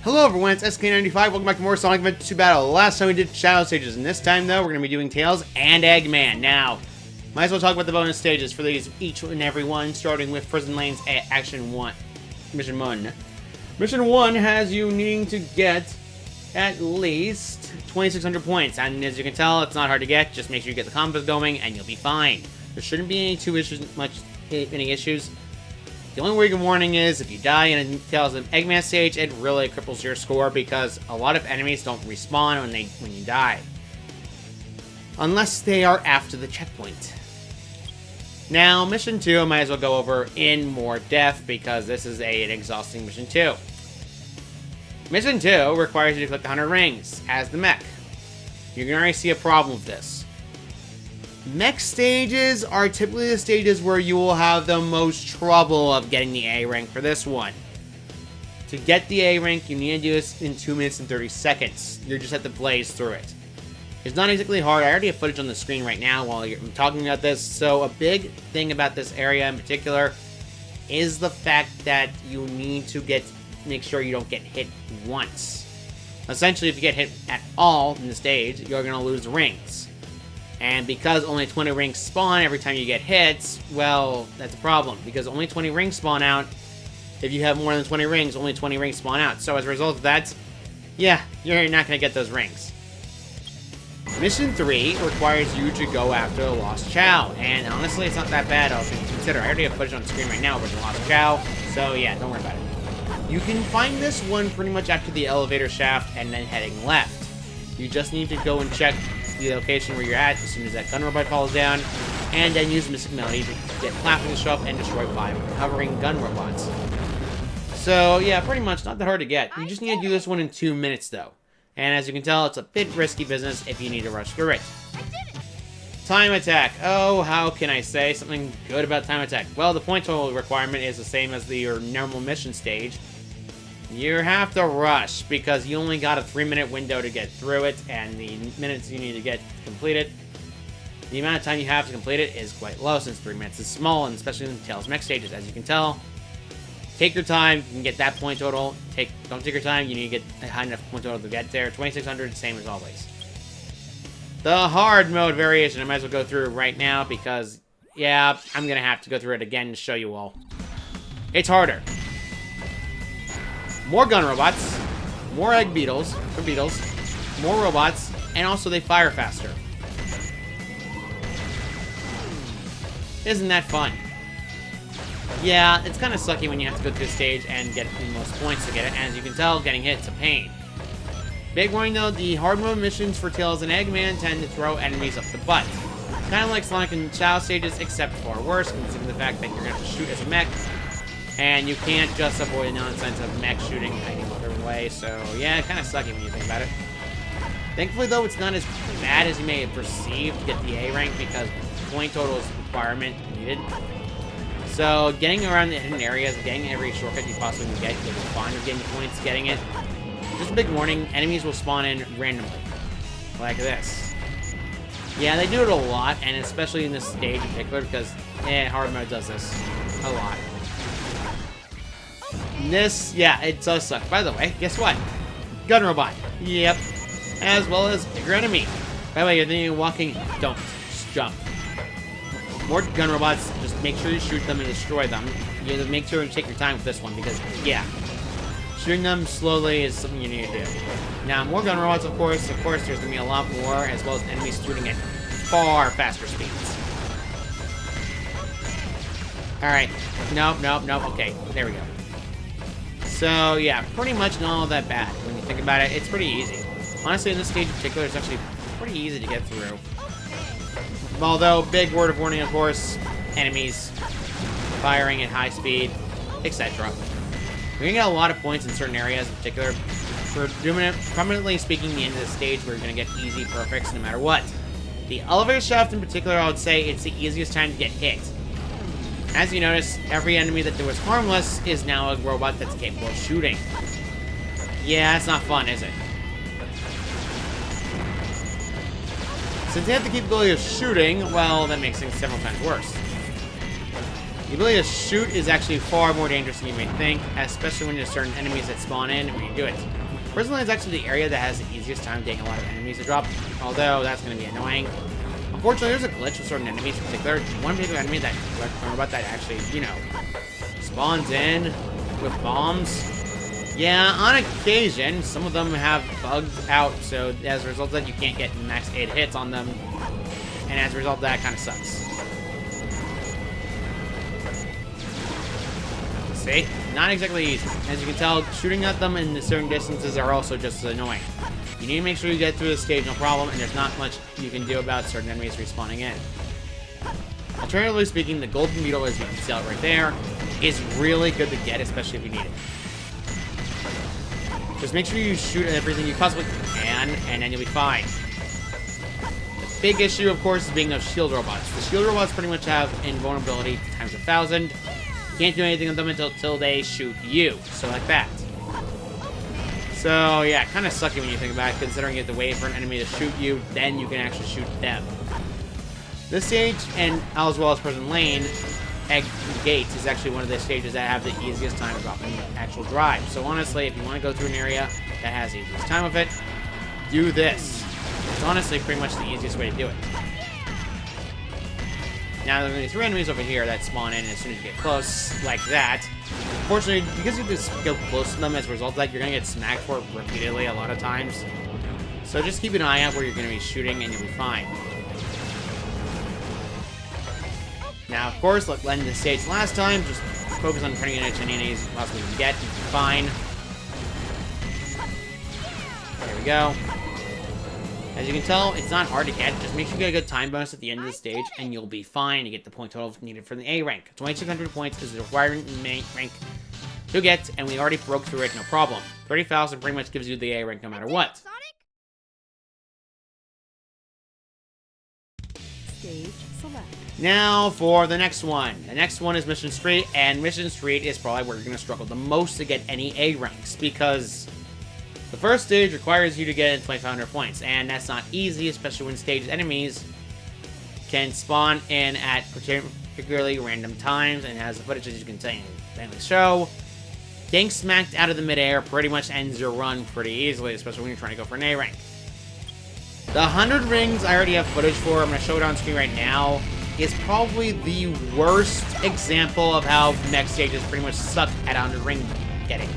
Hello everyone, it's SK95, welcome back to more Sonic Adventure 2 Battle. Last time we did Chao stages, and this time though, we're going to be doing Tails and Eggman. Now, might as well talk about the bonus stages for these, each and every one, starting with Prison Lanes Mission 1. Mission 1 has you needing to get at least 2,600 points, and as you can tell, it's not hard to get. Just make sure you get the combos going, and you'll be fine. There shouldn't be any issues. The only warning is, if you die in a Tails and Eggman stage, it really cripples your score because a lot of enemies don't respawn when you die. Unless they are after the checkpoint. Now, Mission 2 I might as well go over in more depth because this is an exhausting Mission 2. Mission 2 requires you to collect 100 rings as the mech. You can already see a problem with this. Mech stages are typically the stages where you will have the most trouble of getting the A rank for this one. To get the A rank, you need to do this in 2 minutes and 30 seconds. You just have to blaze through it. It's not exactly hard. I already have footage on the screen right now while I'm talking about this. So a big thing about this area in particular is the fact that you need to make sure you don't get hit once. Essentially, if you get hit at all in the stage, you're going to lose rings. And because only 20 rings spawn every time you get hits, well, that's a problem. Because only 20 rings spawn out. If you have more than 20 rings, only 20 rings spawn out. So as a result of that, yeah, you're not going to get those rings. Mission 3 requires you to go after the Lost Chao. And honestly, it's not that bad, all things considered. I already have footage on the screen right now with the Lost Chao. So yeah, don't worry about it. You can find this one pretty much after the elevator shaft and then heading left. You just need to go and check the location where you're at as soon as that gun robot falls down, and then use Mystic Melody to get Clapping to show up and destroy 5 hovering gun robots. So yeah, pretty much not that hard to get. You just need to do this one in 2 minutes though. And as you can tell, it's a bit risky business if you need to rush through it. Time attack. Oh, how can I say something good about time attack? Well, the point total requirement is the same as your normal mission stage. You have to rush because you only got a 3-minute window to get through it, and the minutes you need to get to complete it, the amount of time you have to complete it is quite low since 3 minutes is small, and especially in the Tails mech stages, as you can tell. Take your time, you can get that point total. Don't take your time, you need to get a high enough point total to get there. 2,600, same as always. The hard mode variation, I might as well go through right now because, yeah, I'm going to have to go through it again to show you all. It's harder. More gun robots, more egg beetles, more robots, and also they fire faster. Isn't that fun? Yeah, it's kind of sucky when you have to go through a stage and get the most points to get it, and as you can tell, getting hit's a pain. Big warning though, the hard mode missions for Tails and Eggman tend to throw enemies up the butt. Kind of like Sonic and Chao stages, except far worse, considering the fact that you're going to have to shoot as a mech. And you can't just avoid the nonsense of mech shooting any other way, so yeah, kind of sucky when you think about it. Thankfully, though, it's not as bad as you may have perceived to get the A rank because point total is a requirement needed. So getting around the hidden areas, getting every shortcut you possibly can get, you'll be fine with getting points, getting it. Just a big warning, enemies will spawn in randomly, like this. Yeah, they do it a lot, and especially in this stage in particular because hard mode does this a lot. This, yeah, it does suck. By the way, guess what? Gun robot. Yep. As well as bigger enemy. By the way, you're thinking of walking, don't. Just jump. More gun robots, just make sure you shoot them and destroy them. You have to make sure you take your time with this one because, yeah, shooting them slowly is something you need to do. Now, more gun robots, of course, there's going to be a lot more, as well as enemies shooting at far faster speeds. Alright. Nope. Okay, there we go. So, yeah, pretty much not all that bad. When you think about it, it's pretty easy. Honestly, in this stage in particular, it's actually pretty easy to get through. Although, big word of warning, of course, enemies firing at high speed, etc. You're going to get a lot of points in certain areas in particular. For permanently speaking, the end of the stage where you're going to get easy perfects no matter what. The elevator shaft in particular, I would say it's the easiest time to get hit. As you notice, every enemy that was harmless is now a robot that's capable of shooting. Yeah, it's not fun, is it? Since they have the capability of shooting, well, that makes things several times worse. The ability to shoot is actually far more dangerous than you may think, especially when there's certain enemies that spawn in when you do it. Personally, it's actually the area that has the easiest time getting a lot of enemies to drop, although that's going to be annoying. Unfortunately, there's a glitch with certain enemies in particular. One particular enemy that I remember about that actually, spawns in with bombs. Yeah, on occasion, some of them have bugged out, so as a result of that, you can't get max 8 hits on them, and as a result of that, it kind of sucks. See? Not exactly easy. As you can tell, shooting at them in certain distances are also just as annoying. You need to make sure you get through the stage, no problem, and there's not much you can do about certain enemies respawning in. Alternatively speaking, the golden beetle, as you can see it right there, is really good to get, especially if you need it. Just make sure you shoot at everything you possibly can, and then you'll be fine. The big issue, of course, is being those shield robots. The shield robots pretty much have invulnerability times 1,000. You can't do anything with them until they shoot you. So like that. So yeah, kind of sucky when you think about it, considering you have to wait for an enemy to shoot you, then you can actually shoot them. This stage, and as well as Prison Lane, Egg Gates is actually one of the stages that have the easiest time of dropping actual drive. So honestly, if you want to go through an area that has the easiest time of it, do this. It's honestly pretty much the easiest way to do it. Now, there's only 3 enemies over here that spawn in as soon as you get close, like that. Unfortunately, because you just go close to them, as a result of that, you're going to get smacked for it repeatedly a lot of times. So just keep an eye out where you're going to be shooting, and you'll be fine. Now, of course, like in the stage last time, just focus on turning it into any enemies you possibly can get, and you'll be fine. There we go. As you can tell, it's not hard to get. Just make sure you get a good time bonus at the end of the stage, and you'll be fine to get the point total needed for the A rank. 2,600 points is the required rank to get, and we already broke through it, no problem. 30,000 pretty much gives you the A rank no matter what. Stage select. Now for the next one. The next one is Mission Street, and Mission Street is probably where you're going to struggle the most to get any A ranks, because the first stage requires you to get 2,500 points, and that's not easy, especially when stage enemies can spawn in at particularly random times, and has the footage as you can see in the show. Getting smacked out of the midair pretty much ends your run pretty easily, especially when you're trying to go for an A rank. The 100 rings I already have footage for, I'm going to show it on screen right now, is probably the worst example of how mech stages pretty much suck at 100 ring getting.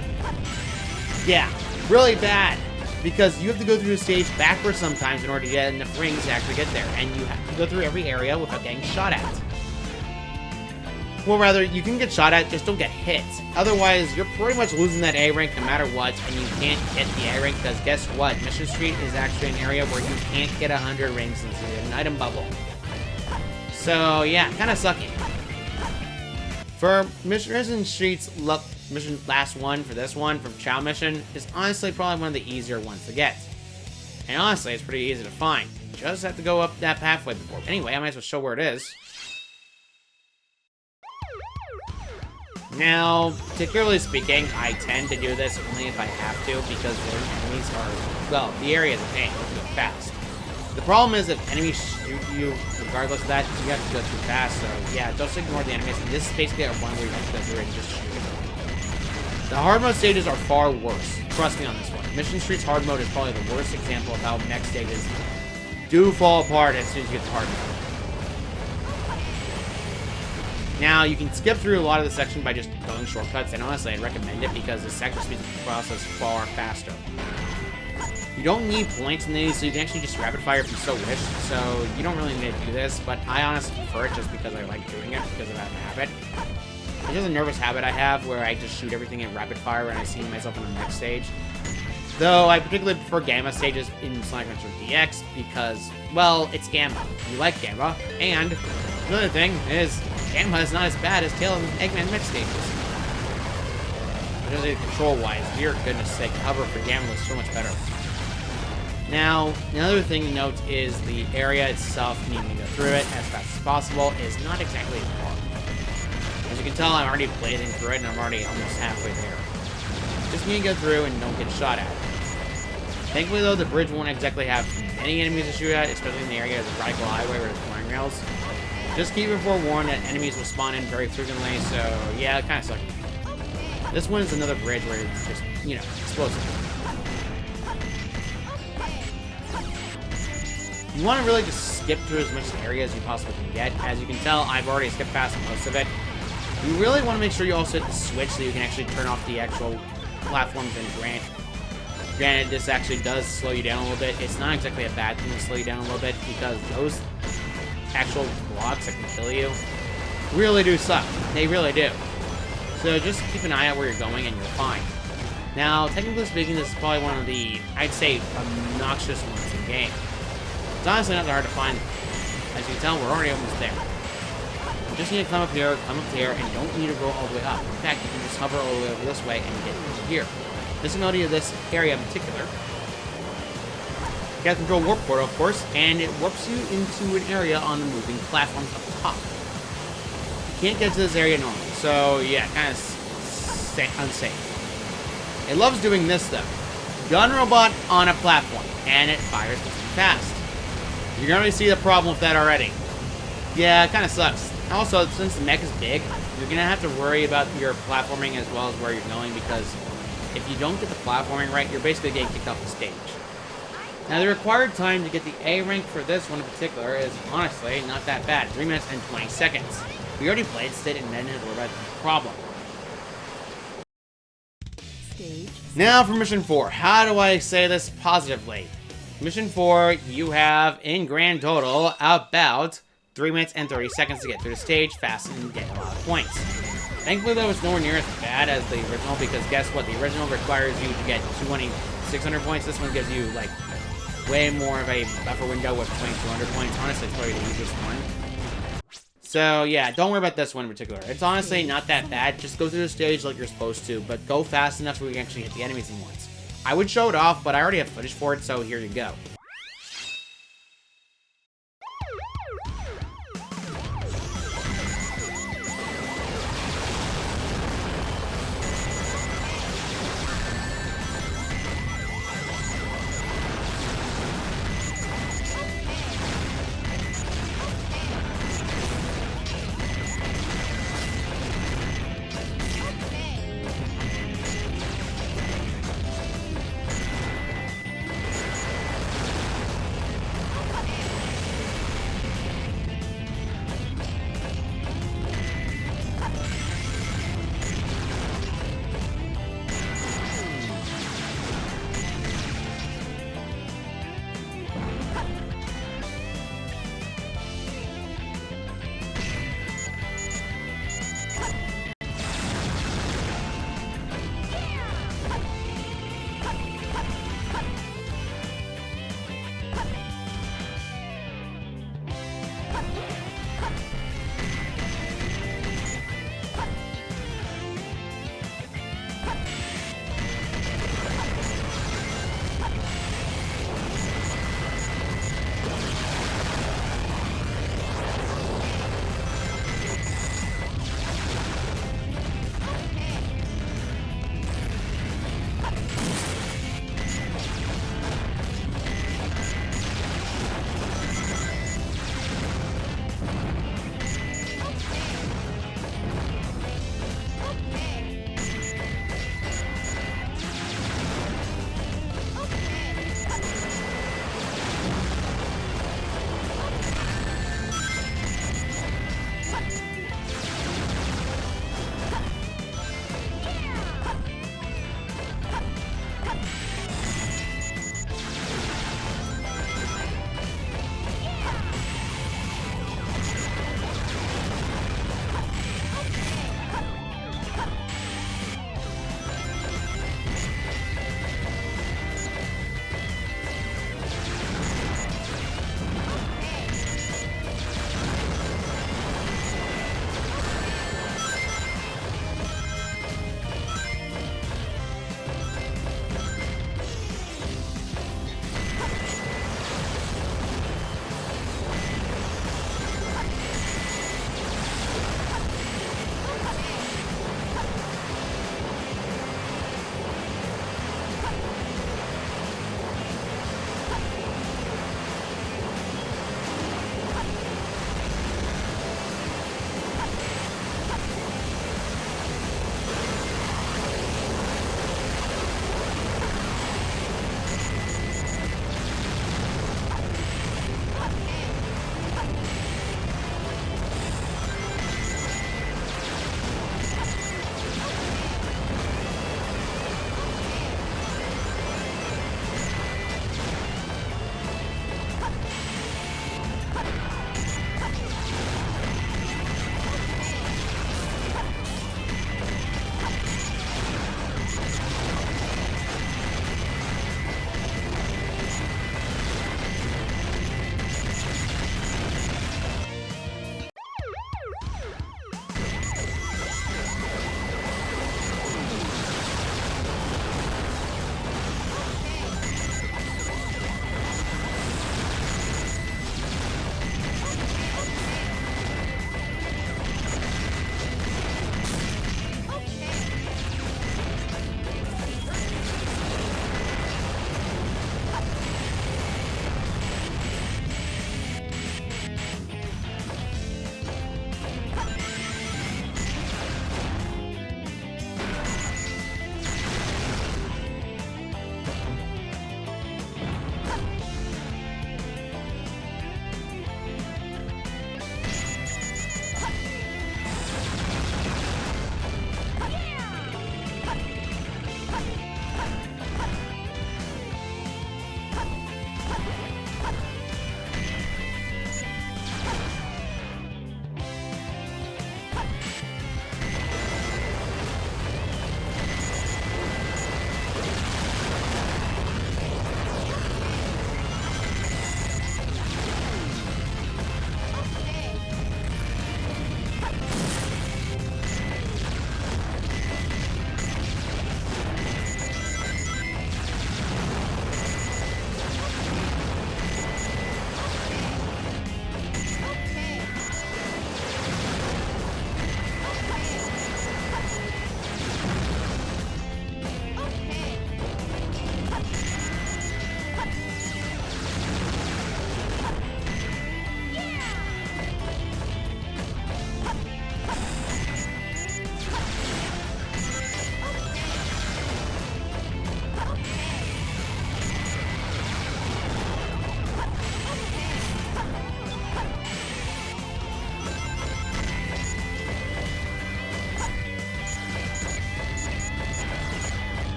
Yeah. Really bad, because you have to go through the stage backwards sometimes in order to get enough rings to actually get there, and you have to go through every area without getting shot at. Well, rather, you can get shot at, just don't get hit. Otherwise, you're pretty much losing that A rank no matter what, and you can't get the A rank, because guess what? Mission Street is actually an area where you can't get 100 rings since it's an item bubble. So, yeah, kind of sucky. For Mission Street's last one for this one, from Chao Mission, is honestly probably one of the easier ones to get. And honestly, it's pretty easy to find. You just have to go up that pathway before. Anyway, I might as well show where it is. Now, particularly speaking, I tend to do this only if I have to, because the enemies are, well, the area is a pain, you have to go fast. The problem is if enemies shoot you, regardless of that, you have to go too fast, so yeah, just ignore the enemies. And this is basically a one where you have to go through it and just shoot. The hard mode stages are far worse. Trust me on this one. Mission Street's hard mode is probably the worst example of how mech stages do fall apart as soon as you get to hard mode. Now, you can skip through a lot of the section by just going shortcuts, and honestly, I'd recommend it because the sector speeds the process far faster. You don't need points in these, so you can actually just rapid fire if you so wish, so you don't really need to do this, but I honestly prefer it just because I like doing it, because of that habit. It's just a nervous habit I have where I just shoot everything in rapid fire when I see myself on the next stage. Though I particularly prefer Gamma stages in Sonic Adventure DX because, well, it's Gamma. You like Gamma. And another thing is, Gamma is not as bad as Tail and Eggman mech stages. Especially control-wise, dear goodness sake, cover for Gamma was so much better. Now, another thing to note is the area itself, needing to go through it as fast as possible, is not exactly hard. As you can tell, I'm already blazing through it, and I'm already almost halfway there. Just need to go through and don't get shot at. Thankfully, though, the bridge won't exactly have many enemies to shoot at, especially in the area of the Radical Highway where there's flying rails. Just keep it forewarned that enemies will spawn in very frequently, so yeah, it kind of sucks. This one is another bridge where it's just, you know, explosive. You want to really just skip through as much area as you possibly can get. As you can tell, I've already skipped past most of it. You really want to make sure you also hit the switch so you can actually turn off the actual platforms and granted, this actually does slow you down a little bit. It's not exactly a bad thing to slow you down a little bit because those actual blocks that can kill you really do suck. They really do. So just keep an eye out where you're going and you're fine. Now, technically speaking, this is probably one of the, I'd say, obnoxious ones in the game. It's honestly not that hard to find. As you can tell, we're already almost there. You just need to climb up here, and you don't need to go all the way up. In fact, you can just hover all the way over this way and get here. This ability of this area in particular, you got to control warp portal, of course, and it warps you into an area on the moving platforms up top. You can't get to this area normally, so yeah, kind of unsafe. It loves doing this though. Gun robot on a platform, and it fires too fast. You're gonna see the problem with that already. Yeah, it kind of sucks. Also, since the mech is big, you're gonna have to worry about your platforming as well as where you're going, because if you don't get the platforming right, you're basically getting kicked off the stage. Now, the required time to get the A rank for this one in particular is honestly not that bad. 3 minutes and 20 seconds. We already played State and then had about the problem. Stage. Now for Mission 4. How do I say this positively? Mission 4, you have, in grand total, about 3 minutes and 30 seconds to get through the stage fast and get a lot of points. Thankfully, that was nowhere near as bad as the original, because guess what? The original requires you to get 600 points. This one gives you, like, way more of a buffer window with 200 points. Honestly, it's probably the easiest one. So, yeah, don't worry about this one in particular. It's honestly not that bad. Just go through the stage like you're supposed to, but go fast enough so we can actually hit the enemies in once. I would show it off, but I already have footage for it, so here you go.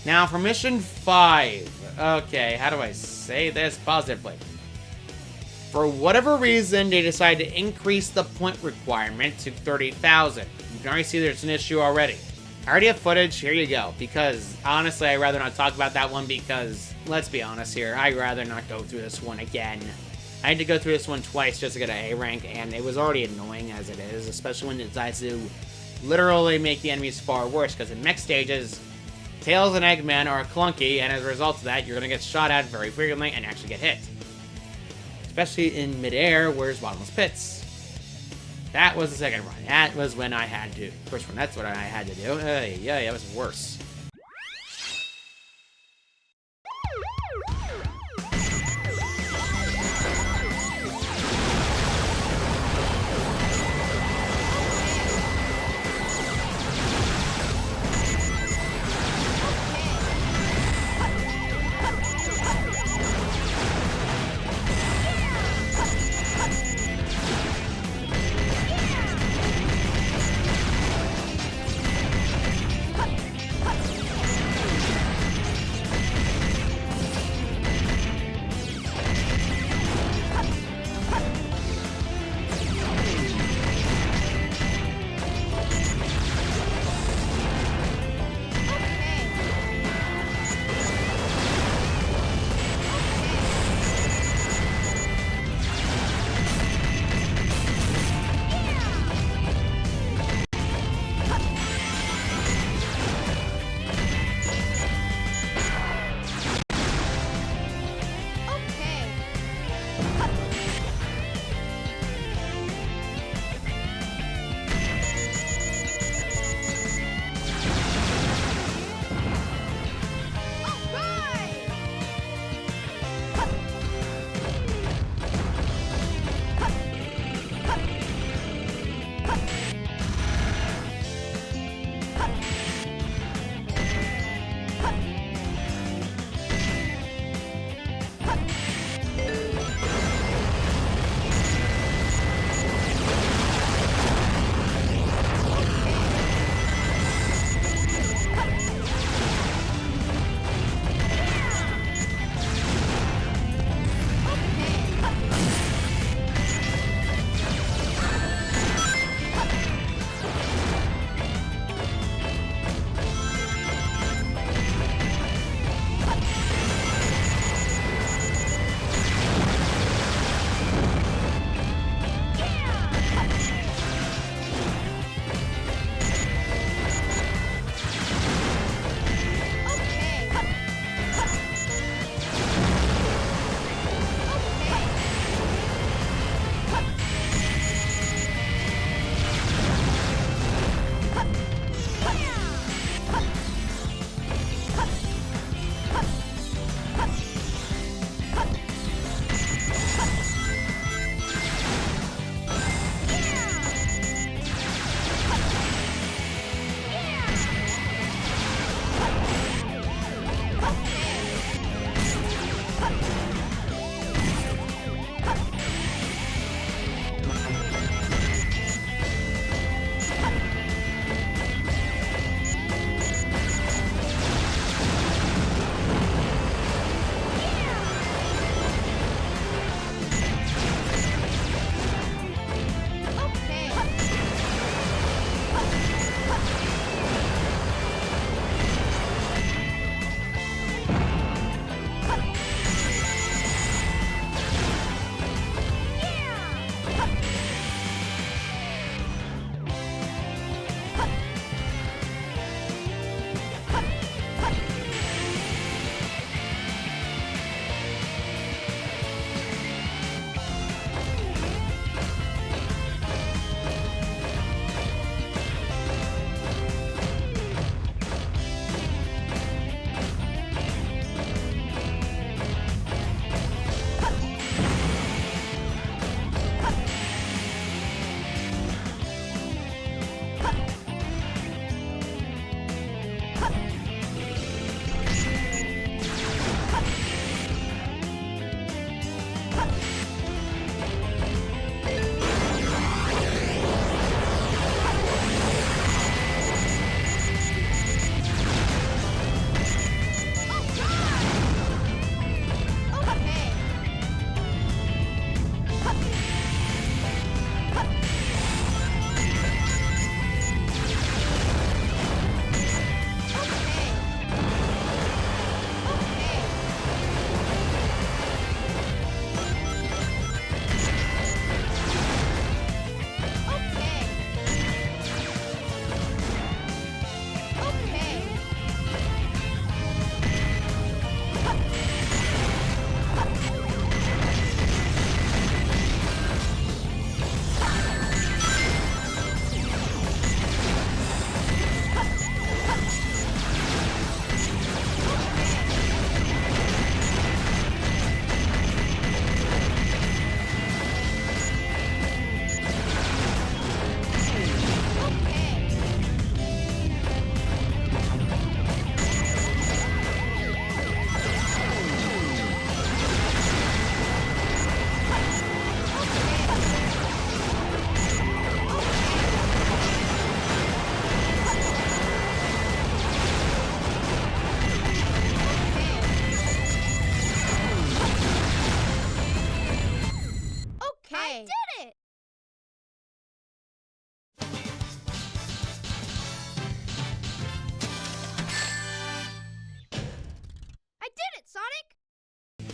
Now for mission 5. Okay, how do I say this positively? For whatever reason, they decided to increase the point requirement to 30,000. You can already see there's an issue already. I already have footage, here you go. Because, honestly, I'd rather not talk about that one because, let's be honest here, I'd rather not go through this one again. I had to go through this one twice just to get an A rank, and it was already annoying as it is, especially when it decides to literally make the enemies far worse, because in mech stages, Tails and Eggman are clunky, and as a result of that, you're going to get shot at very frequently and actually get hit. Especially in midair, where there's bottomless pits. That was the second run. That was when I had to. First run, that's what I had to do. Yeah, that was worse.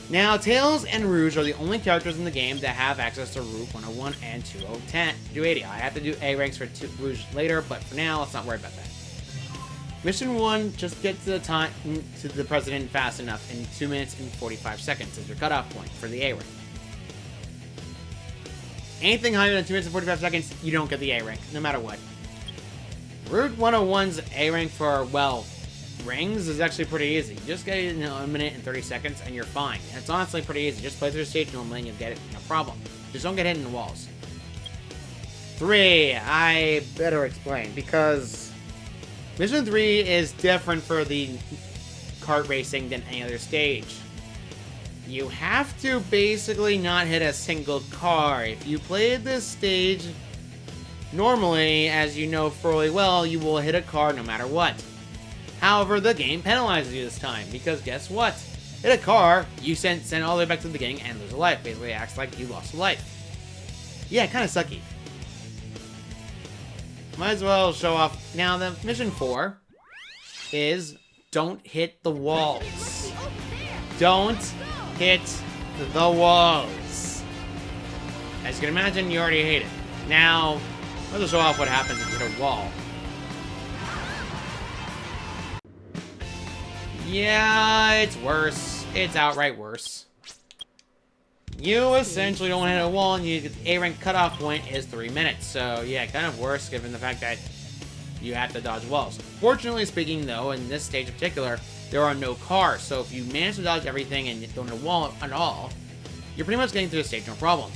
Now, Tails and Rouge are the only characters in the game that have access to Route 101 and 280. I have to do A ranks for Rouge later, but for now, let's not worry about that. Mission 1, just get to the president fast enough in 2 minutes and 45 seconds as your cutoff point for the A rank. Anything higher than 2 minutes and 45 seconds, you don't get the A rank, no matter what. Route 101's A rank for, well, rings is actually pretty easy. Just get it in 1 minute and 30 seconds and you're fine. And it's honestly pretty easy. Just play through the stage normally and you'll get it, no problem. Just don't get hit in the walls. 3, I better explain, because Mission 3 is different for the kart racing than any other stage. You have to basically not hit a single car. If you played this stage normally, as you know fully well, you will hit a car no matter what. However, the game penalizes you this time, because guess what? Hit a car, you send all the way back to the beginning and lose a life. Basically, it acts like you lost a life. Yeah, kind of sucky. Might as well show off. Now, the mission 4 is don't hit the walls. Don't hit the walls. As you can imagine, you already hate it. Now, let's show off what happens if you hit a wall. Yeah, it's worse. It's outright worse. You essentially don't hit a wall, and the A rank cutoff point is 3 minutes. So yeah, kind of worse given the fact that you have to dodge walls. Fortunately speaking, though, in this stage in particular, there are no cars. So if you manage to dodge everything and you don't hit a wall at all, you're pretty much getting through the stage no problem.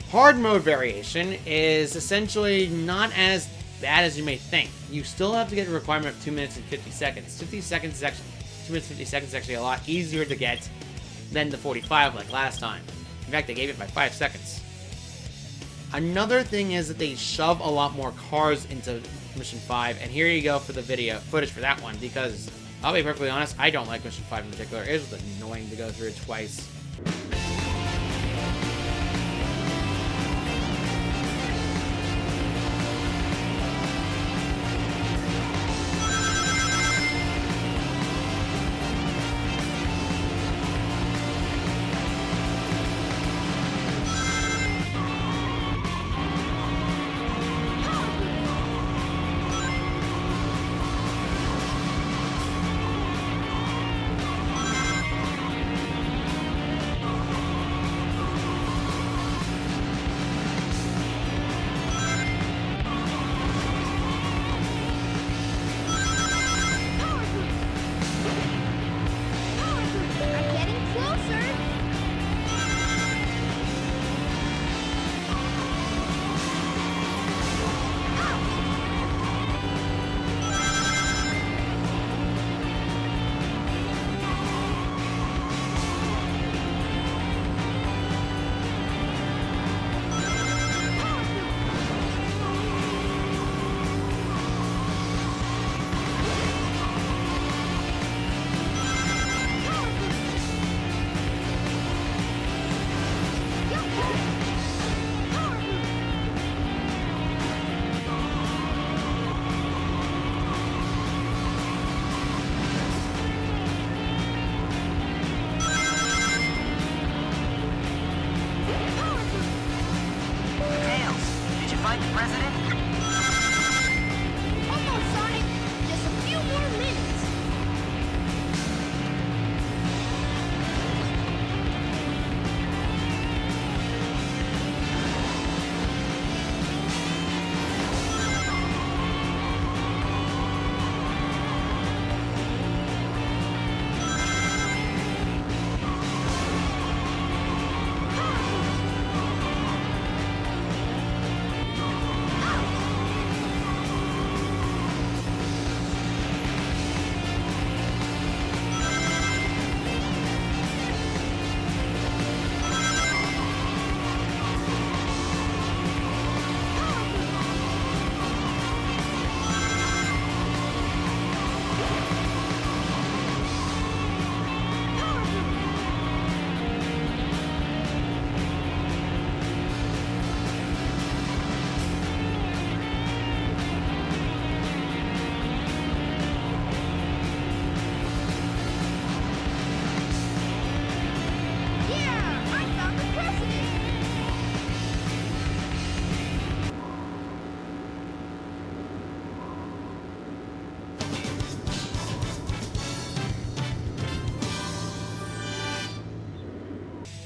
Hard mode variation is essentially not as bad as you may think. You still have to get a requirement of 2 minutes and 50 seconds. 50 seconds is actually 2 minutes 50 seconds is actually a lot easier to get than the 45 like last time. In fact, they gave it by 5 seconds. Another thing is that they shove a lot more cars into Mission 5, and here you go for the video footage for that one, because I'll be perfectly honest, I don't like Mission 5 in particular. It was annoying to go through it twice.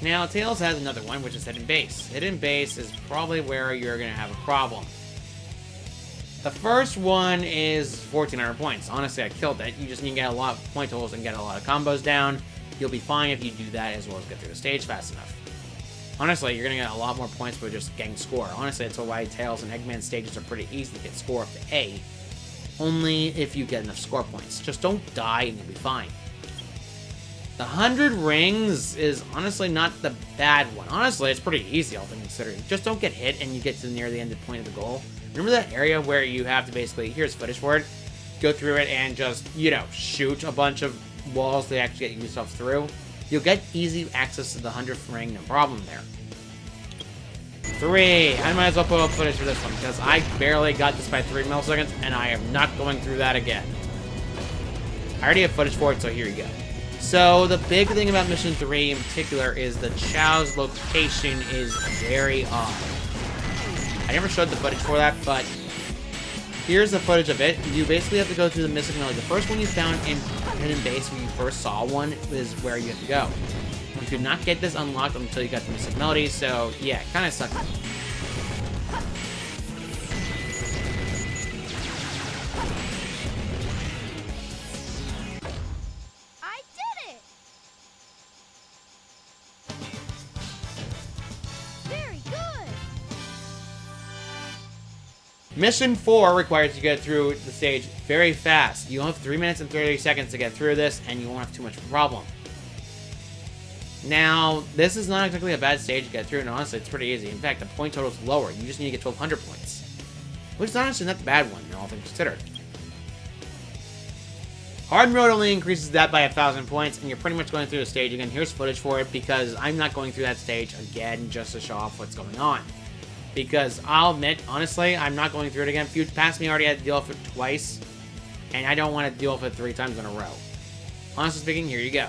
Now, Tails has another one, which is Hidden Base. Hidden Base is probably where you're going to have a problem. The first one is 1,400 points. Honestly, I killed it. You just need to get a lot of point totals and get a lot of combos down. You'll be fine if you do that, as well as get through the stage fast enough. Honestly, you're going to get a lot more points by just getting score. Honestly, that's why Tails and Eggman stages are pretty easy to get score up to A. Only if you get enough score points. Just don't die and you'll be fine. The 100 rings is honestly not the bad one. Honestly, it's pretty easy, all things considered. Just don't get hit and you get to near the end of the point of the goal. Remember that area where you have to basically, here's footage for it, go through it and just, you know, shoot a bunch of walls to actually get yourself through? You'll get easy access to the 100th ring, no problem there. 3. I might as well put up footage for this one, because I barely got this by 3 milliseconds, and I am not going through that again. I already have footage for it, so here you go. So, the big thing about Mission 3 in particular is that Chao's location is very odd. I never showed the footage for that, but here's the footage of it. You basically have to go through the Mystic Melody. The first one you found in Hidden Base, when you first saw one, is where you have to go. You could not get this unlocked until you got the Mystic Melody, so yeah, kind of sucked. I did it! Very good! Mission 4 requires you to get through the stage very fast. You have 3 minutes and 30 seconds to get through this, and you won't have too much of a problem. Now, this is not exactly a bad stage to get through, and honestly, it's pretty easy. In fact, the point total is lower. You just need to get 1,200 points. Which is honestly not the bad one, all things considered. Hard mode only increases that by 1,000 points, and you're pretty much going through the stage again. Here's footage for it, because I'm not going through that stage again just to show off what's going on. Because I'll admit, honestly, I'm not going through it again. Few past me already had to deal with it twice, and I don't want to deal with it 3 times in a row. Honestly speaking, here you go.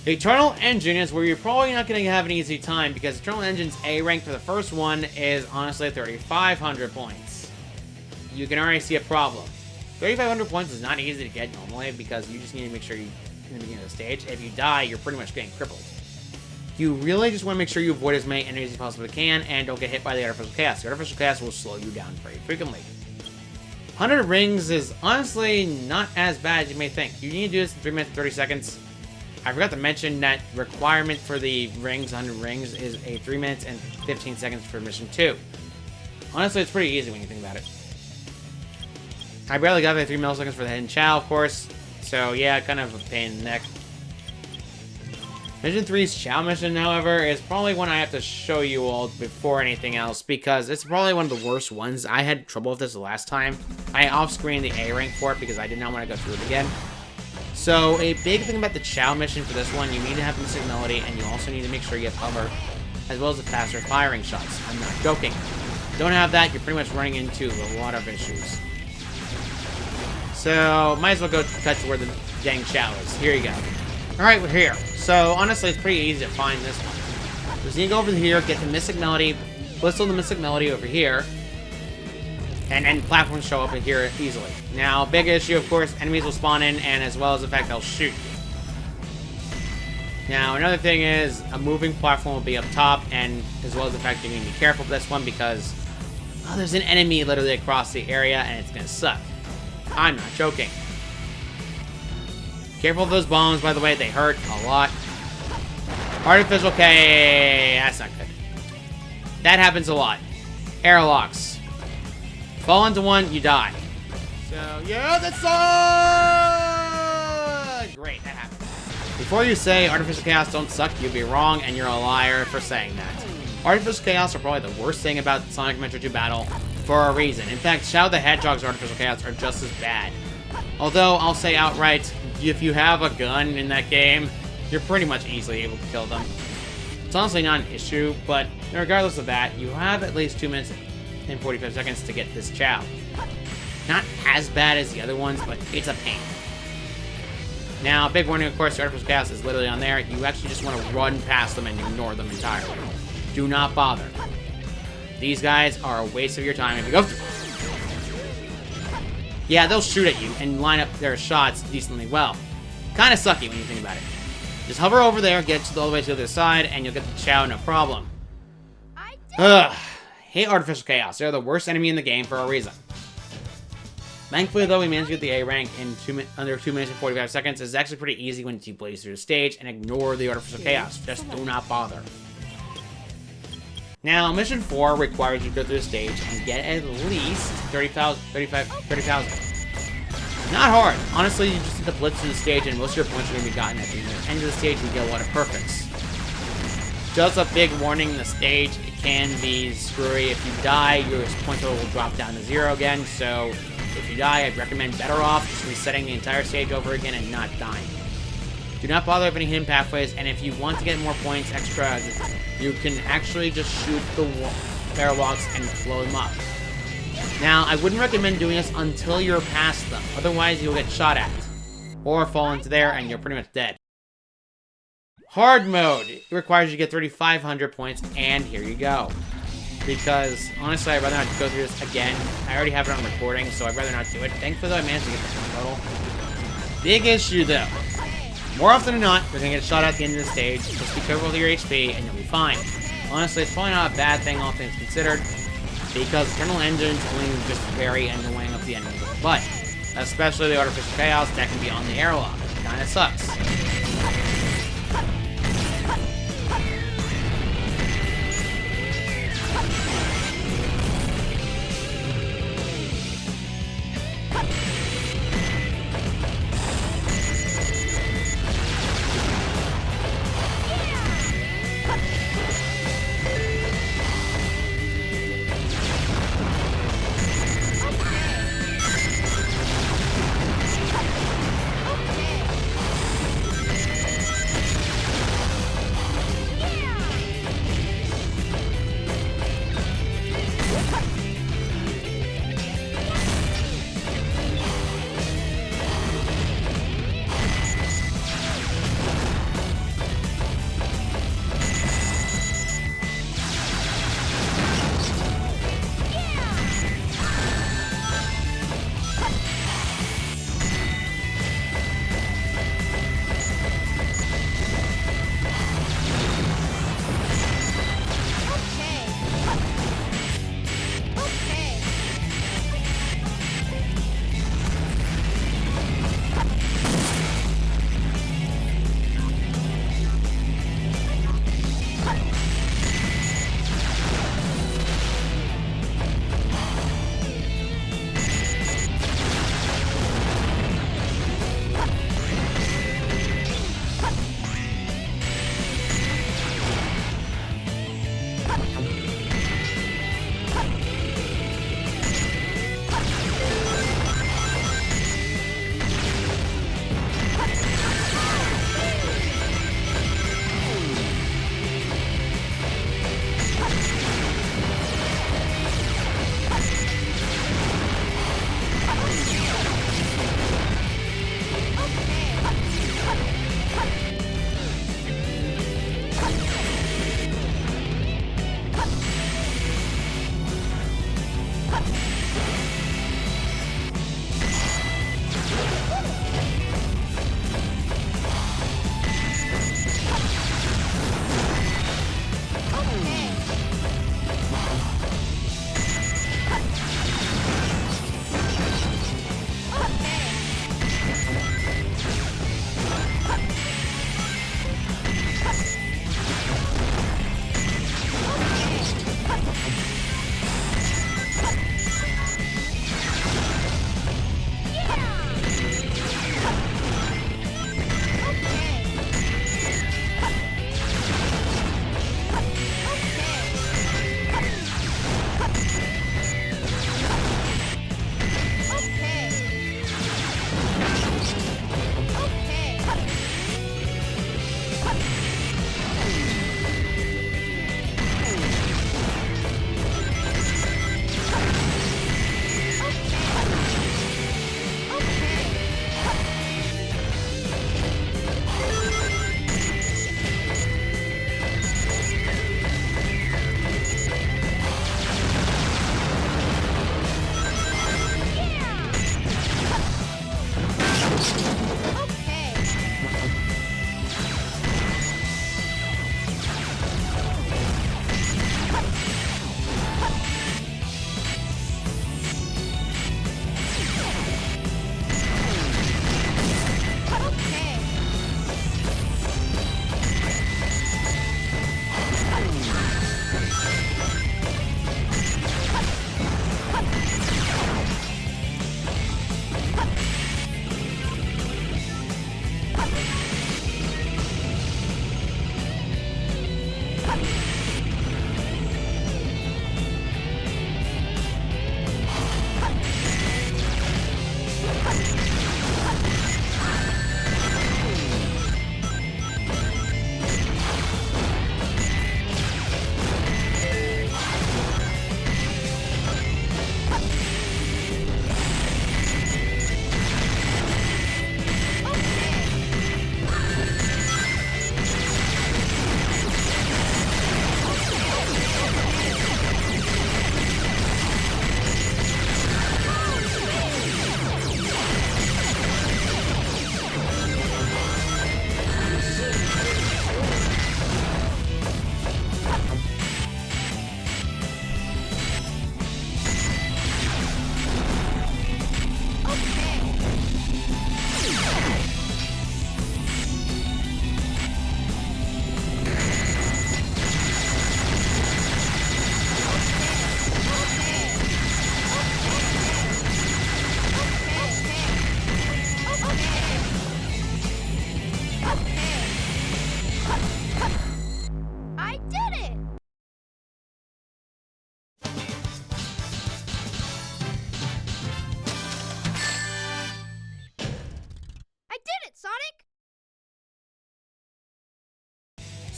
Eternal Engine is where you're probably not going to have an easy time because Eternal Engine's A rank for the first one is honestly 3,500 points. You can already see a problem. 3,500 points is not easy to get normally because you just need to make sure you in the beginning of the stage. If you die, you're pretty much getting crippled. You really just want to make sure you avoid as many enemies as you possibly can and don't get hit by the Artificial Chaos. The Artificial Chaos will slow you down very frequently. 100 rings is honestly not as bad as you may think. You need to do this in 3 minutes and 30 seconds. I forgot to mention that requirement for the rings, 100 rings, is a 3 minutes and 15 seconds for mission 2. Honestly, it's pretty easy when you think about it. I barely got the 3 milliseconds for the hidden Chao, of course. So yeah, kind of a pain in the neck. Mission 3's Chao mission, however, is probably one I have to show you all before anything else because it's probably one of the worst ones. I had trouble with this the last time. I off-screened the A rank for it because I did not want to go through it again. So, a big thing about the Chao mission for this one, you need to have Mystic Melody, and you also need to make sure you have cover, as well as the faster firing shots. I'm not joking. If you don't have that, you're pretty much running into a lot of issues. So, might as well go cut to where the dang Chao is. Here you go. Alright, we're here. So, honestly, it's pretty easy to find this one. Just need to go over here, get the Mystic Melody, whistle the Mystic Melody over here, and platforms show up in here easily. Now, big issue, of course, enemies will spawn in, and as well as the fact they'll shoot you. Now, another thing is, a moving platform will be up top, and as well as the fact you need to be careful with this one, because, well, there's an enemy literally across the area, and it's gonna suck. I'm not joking. Careful of those bombs, by the way, they hurt a lot. Artificial K, that's not good. That happens a lot. Airlocks. Fall into one, you die. So, yeah, that's great, that happened. Before you say Artificial Chaos don't suck, you'd be wrong, and you're a liar for saying that. Artificial Chaos are probably the worst thing about Sonic Adventure 2 Battle for a reason. In fact, Chao the Hedgehog's Artificial Chaos are just as bad. Although, I'll say outright, if you have a gun in that game, you're pretty much easily able to kill them. It's honestly not an issue, but regardless of that, you have at least 2 minutes and 45 seconds to get this Chao. Not as bad as the other ones, but it's a pain. Now, big warning, of course, the Artificial Chaos is literally on there. You actually just want to run past them and ignore them entirely. Do not bother. These guys are a waste of your time if you go through. Yeah, they'll shoot at you and line up their shots decently well. Kind of sucky when you think about it. Just hover over there, get to all the way to the other side, and you'll get the Chao, no problem. Ugh. Hate Artificial Chaos. They're the worst enemy in the game for a reason. Thankfully, though, we managed to get the A rank in under 2 minutes and 45 seconds. It's actually pretty easy when you blaze through the stage and ignore the Artificial Chaos. Just do not bother. Now, Mission 4 requires you to go through the stage and get at least 30,000. Not hard. Honestly, you just need to blitz through the stage and most of your points are going to be gotten at the end of the stage. You get a lot of perfects. Just a big warning, the stage can be screwy. If you die, your point total will drop down to 0 again, so if you die, I'd recommend better off just resetting the entire stage over again and not dying. Do not bother with any hidden pathways, and if you want to get more points extra, you can actually just shoot the airlocks and blow them up. Now, I wouldn't recommend doing this until you're past them, otherwise you'll get shot at, or fall into there and you're pretty much dead. Hard mode, it requires you to get 3,500 points, and here you go. Because, honestly, I'd rather not go through this again. I already have it on recording, so I'd rather not do it. Thankfully, though, I managed to get this one total. Big issue, though. More often than not, you're going to get shot at the end of the stage. Just be careful with your HP, and you'll be fine. Honestly, it's probably not a bad thing, all things considered, because Eternal Engine's only just very annoying of the enemy. But, especially the Artificial Chaos, that can be on the airlock. It kinda sucks.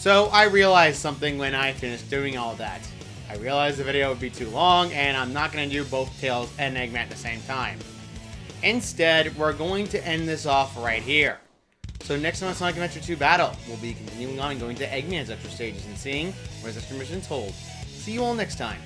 So I realized something when I finished doing all that. I realized the video would be too long, and I'm not going to do both Tails and Eggman at the same time. Instead, we're going to end this off right here. So next time on Sonic Adventure 2 Battle, we'll be continuing on and going to Eggman's extra stages and seeing where his extra missions hold. See you all next time.